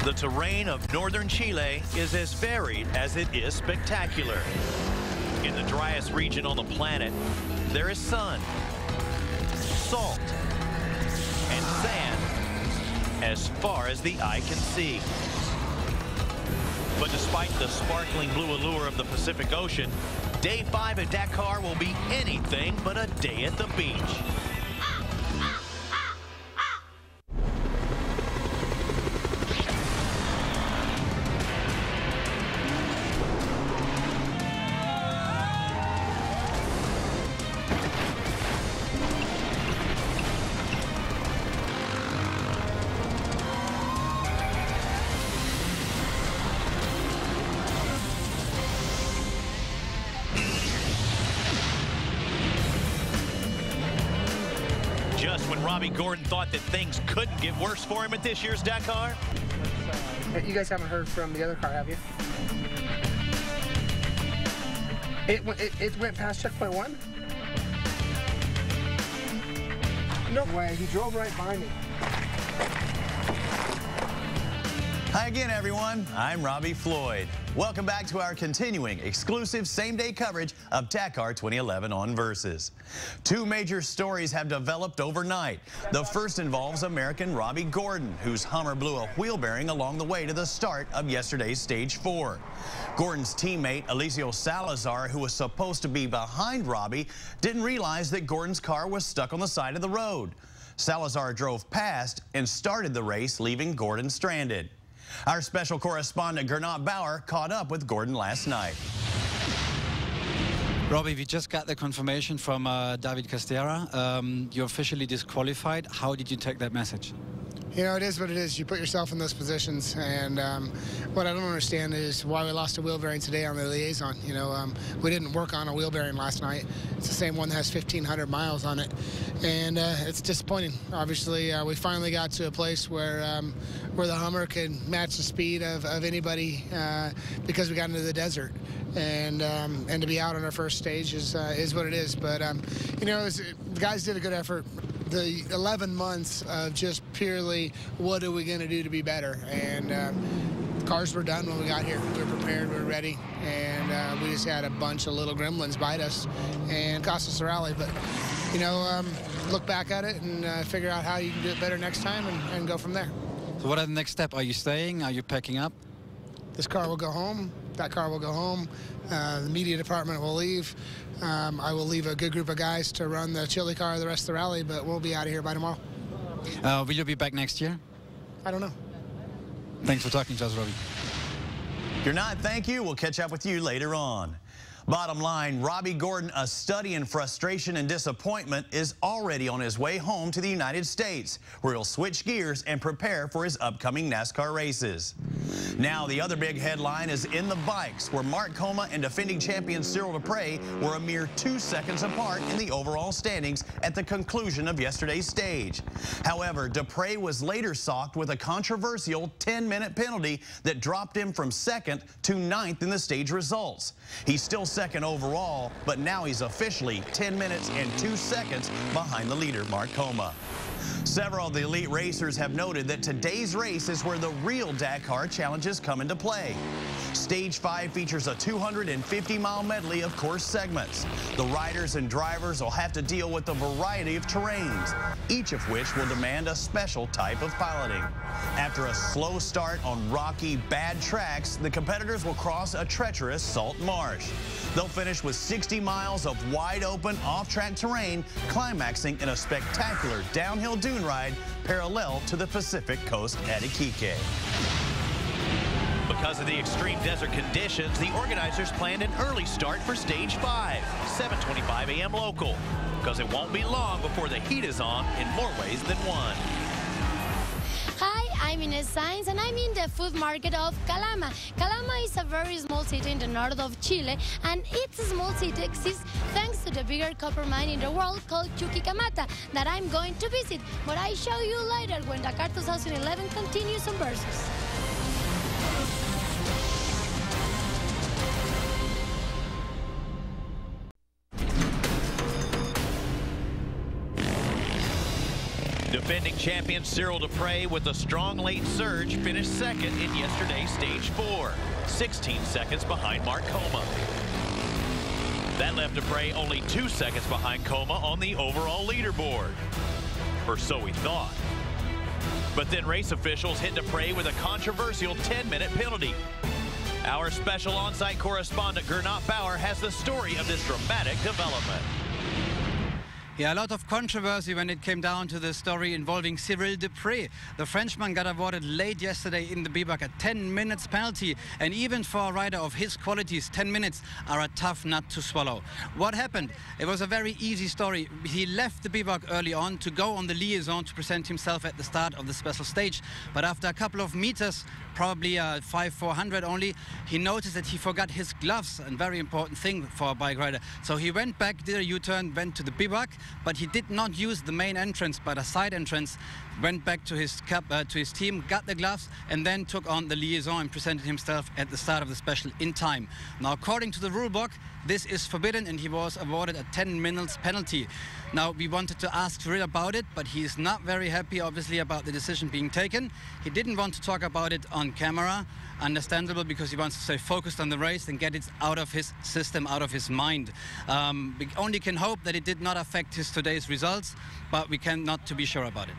The terrain of northern Chile is as varied as it is spectacular. In the driest region on the planet, there is sun, salt, and sand as far as the eye can see. But despite the sparkling blue allure of the Pacific Ocean, Day 5 at Dakar will be anything but a day at the beach. Just when Robbie Gordon thought that things couldn't get worse for him at this year's Dakar. You guys haven't heard from the other car, have you? It went past checkpoint 1? No way, he drove right by me. Hi again, everyone. I'm Robbie Floyd. Welcome back to our continuing exclusive same-day coverage of Dakar 2011 on Versus. Two major stories have developed overnight. The first involves American Robbie Gordon, whose Hummer blew a wheel bearing along the way to the start of yesterday's Stage 4. Gordon's teammate, Eliseo Salazar, who was supposed to be behind Robbie, didn't realize that Gordon's car was stuck on the side of the road. Salazar drove past and started the race, leaving Gordon stranded. Our special correspondent Gernot Bauer caught up with Gordon last night. Robbie, we just got the confirmation from David Castera. You're officially disqualified. How did you take that message? You know, it is what it is. You put yourself in those positions, and what I don't understand is why we lost a wheel bearing today on the liaison. You know, we didn't work on a wheel bearing last night. It's the same one that has 1,500 miles on it, and it's disappointing. Obviously, we finally got to a place where the Hummer could match the speed of anybody because we got into the desert. And to be out on our first stage is what it is. But, you know, the guys did a good effort. The 11 months of just purely what are we going to do to be better. And the cars were done when we got here. We were prepared, we were ready, and we just had a bunch of little gremlins bite us and cost us the rally. But, you know, look back at it and figure out how you can do it better next time and go from there. So what are the next steps? Are you staying? Are you packing up? This car will go home. That car will go home. The media department will leave. I will leave a good group of guys to run the Chile car the rest of the rally, but we'll be out of here by tomorrow. Will you be back next year? I don't know. Thanks for talking to us, Robbie. Gernot, thank you. We'll catch up with you later on. Bottom line, Robbie Gordon, a study in frustration and disappointment, is already on his way home to the United States, where he'll switch gears and prepare for his upcoming NASCAR races. Now, the other big headline is in the bikes, where Mark Coma and defending champion Cyril Dupre were a mere 2 seconds apart in the overall standings at the conclusion of yesterday's stage. However, Dupre was later socked with a controversial 10-minute penalty that dropped him from 2nd to 9th in the stage results. He's still 2nd overall, but now he's officially 10 minutes and 2 seconds behind the leader, Mark Coma. Several of the elite racers have noted that today's race is where the real Dakar challenges come into play. Stage 5 features a 250-mile medley of course segments. The riders and drivers will have to deal with a variety of terrains, each of which will demand a special type of piloting. After a slow start on rocky, bad tracks, the competitors will cross a treacherous salt marsh. They'll finish with 60 miles of wide-open, off-track terrain, climaxing in a spectacular downhill dune ride parallel to the Pacific coast at Iquique. Because of the extreme desert conditions, the organizers planned an early start for Stage 5, 7:25 a.m. local, because it won't be long before the heat is on in more ways than one. Hi, I'm Ines Sainz, and I'm in the food market of Calama. Calama is a very small city in the north of Chile, and its small city exists thanks to the bigger copper mine in the world called Chuquicamata that I'm going to visit, but I show you later when Dakar 2011 continues on Versus. Defending champion Cyril Dupre with a strong late surge finished second in yesterday's stage 4, 16 seconds behind Mark Coma. That left Dupre only 2 seconds behind Coma on the overall leaderboard. Or so we thought. But then race officials hit Dupre with a controversial 10-minute penalty. Our special on-site correspondent Gernot Bauer has the story of this dramatic development. Yeah, a lot of controversy when it came down to the story involving Cyril Dupre. The Frenchman got awarded late yesterday in the bivouac a 10 minutes penalty. And even for a rider of his qualities, 10 minutes are a tough nut to swallow. What happened? It was a very easy story. He left the bivouac early on to go on the liaison to present himself at the start of the special stage. But after a couple of meters, probably 400 only, he noticed that he forgot his gloves, a very important thing for a bike rider. So he went back, did a U-turn, went to the bivouac, but he did not use the main entrance, but a side entrance, went back to his team, got the gloves, and then took on the liaison and presented himself at the start of the special in time. Now, according to the rule book, this is forbidden, and he was awarded a 10 minutes penalty. Now, we wanted to ask Cyril about it, but he is not very happy, obviously, about the decision being taken. He didn't want to talk about it on camera. Understandable, because he wants to stay focused on the race and get it out of his system, out of his mind. We only can hope that it did not affect his today's results, but we cannot to be sure about it.